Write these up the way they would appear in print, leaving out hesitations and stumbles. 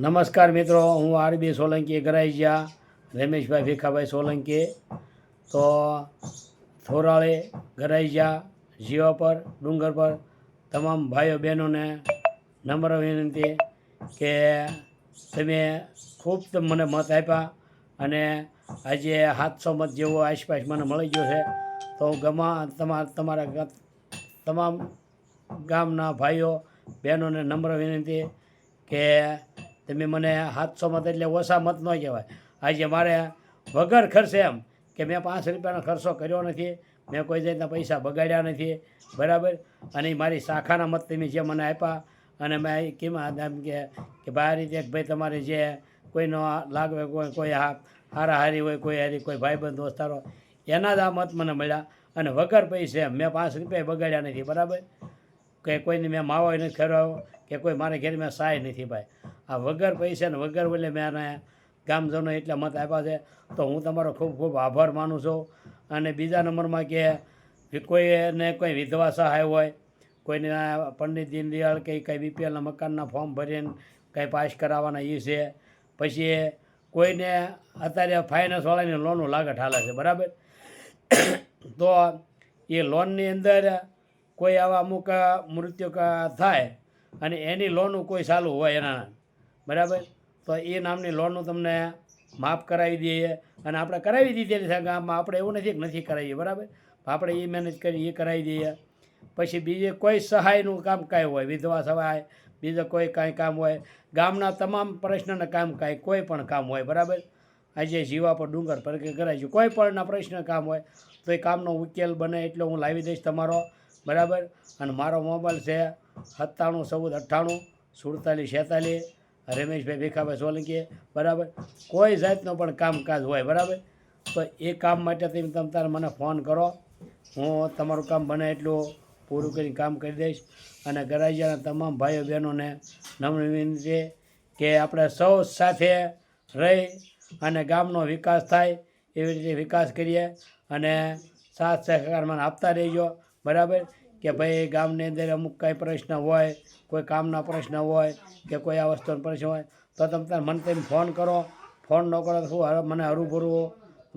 નમસ્કાર મિત્રો, હું આરબી સોલંકી ગરાઈજા રમેશભાઈ ભીખાભાઈ સોલંકી. તો થોરાળે ગરાઈજા જીવા પર ડુંગર પર તમામ ભાઈઓ બહેનોને નમ્ર વિનંતી કે તમે ખૂબ મને મત આપ્યા અને આજે 700 મત જેવો આસપાસ મને મળી ગયો છે. તો તમારા તમામ ગામના ભાઈઓ બહેનોને નમ્ર વિનંતી કે તમે મને 700 મત એટલે ઓછા મત ન કહેવાય. આજે મારે વગર ખર્ચે એમ કે મેં 5 રૂપિયાનો ખર્ચો કર્યો નથી, મેં કોઈ જાતના પૈસા બગાડ્યા નથી, બરાબર. અને મારી શાખાના મત તમે જે મને આપ્યા અને મેં કેમ એમ કે ભાઈ આ રીતે ભાઈ તમારે જે કોઈનો લાગવે કોઈ હારાહારી હોય, કોઈ હારી કોઈ ભાઈબંધ દોસ્તારો એના જ આ મત મને મળ્યા અને વગર પૈસે એમ મેં 5 રૂપિયા બગાડ્યા નથી, બરાબર. કે કોઈને મેં માવો નથી ખવડાવ્યો કે કોઈ મારે ઘેર મેં સહાય નથી ભાઈ. આ વગર પૈસા ને વગર બોલે મેં આને ગામજનો એટલા મત આપ્યા છે. તો હું તમારો ખૂબ ખૂબ આભાર માનું છું. અને બીજા નંબરમાં કે કોઈને કોઈ વિધવા સહાય હોય, કોઈને પંડિત દીનદયાળ કે કંઈ બીપીએલના મકાનના ફોર્મ ભરીને કંઈ પાસ કરાવવાના એ છે. પછી કોઈને અત્યારે ફાઇનાન્સવાળાની લોનો લાગત હાલે છે, બરાબર. તો એ લોનની અંદર કોઈ આવા અમુક મૃત્યુ થાય અને એની લોનું કોઈ ચાલુ હોય એના, બરાબર. તો એ નામની લોનનું તમને માફ કરાવી દઈએ અને આપણે કરાવી દીધેલી છે ગામમાં. આપણે એવું નથી કરાવીએ, બરાબર. આપણે એ મહેનત કરી એ કરાવી દઈએ. પછી બીજે કોઈ સહાયનું કામ કાંઈ હોય, વિધવા સહાય, બીજો કોઈ કાંઈ કામ હોય, ગામના તમામ પ્રશ્નના કામ કાંઈ કોઈ પણ કામ હોય, બરાબર. આજે જીવા પર ડુંગર પર કે કરાય કોઈ પણના પ્રશ્ન કામ હોય તો એ કામનો ઉકેલ બને એટલો હું લાવી દઈશ તમારો, બરાબર. અને મારો મોબાઈલ છે 9714984746 રમેશભાઈ ભીખાભાઈ સોલંકી, બરાબર. કોઈ જાતનો પણ કામકાજ હોય, બરાબર, તો એ કામ માટે તમે તારે મને ફોન કરો, હું તમારું કામ બને એટલું પૂરું કરીને કામ કરી દઈશ. અને ગરાઈજાના તમામ ભાઈઓ બહેનોને નમ્ર વિનંતી કે આપણે સૌ સાથે રહી અને ગામનો વિકાસ થાય એવી રીતે વિકાસ કરીએ અને સાથ સહકાર મને આપતા રહેજો, બરાબર. કે ભાઈ ગામની અંદર અમુક કાંઈ પ્રશ્ન હોય, કોઈ કામના પ્રશ્ન હોય કે કોઈ આ વસ્તુનો પ્રશ્ન હોય તો તમે ફોન કરો. ફોન ન કરો તો શું મને હરું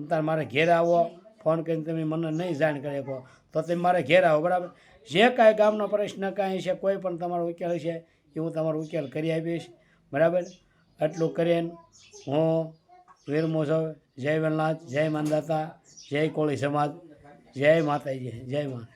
તમે મારે ઘેર આવો. ફોન કરીને તમે મને નહીં જાણ કરી શકો તો તમે મારે ઘેર આવો, બરાબર. જે કાંઈ ગામનો પ્રશ્ન કાંઈ છે કોઈ પણ તમારો ઉકેલ છે એ હું તમારો ઉકેલ કરી આપીશ, બરાબર. આટલું કરીને હું વિરમું છું. જય વેલનાથ, જય માનદાતા, જય કોળી સમાજ, જય માતાજી, જય મા.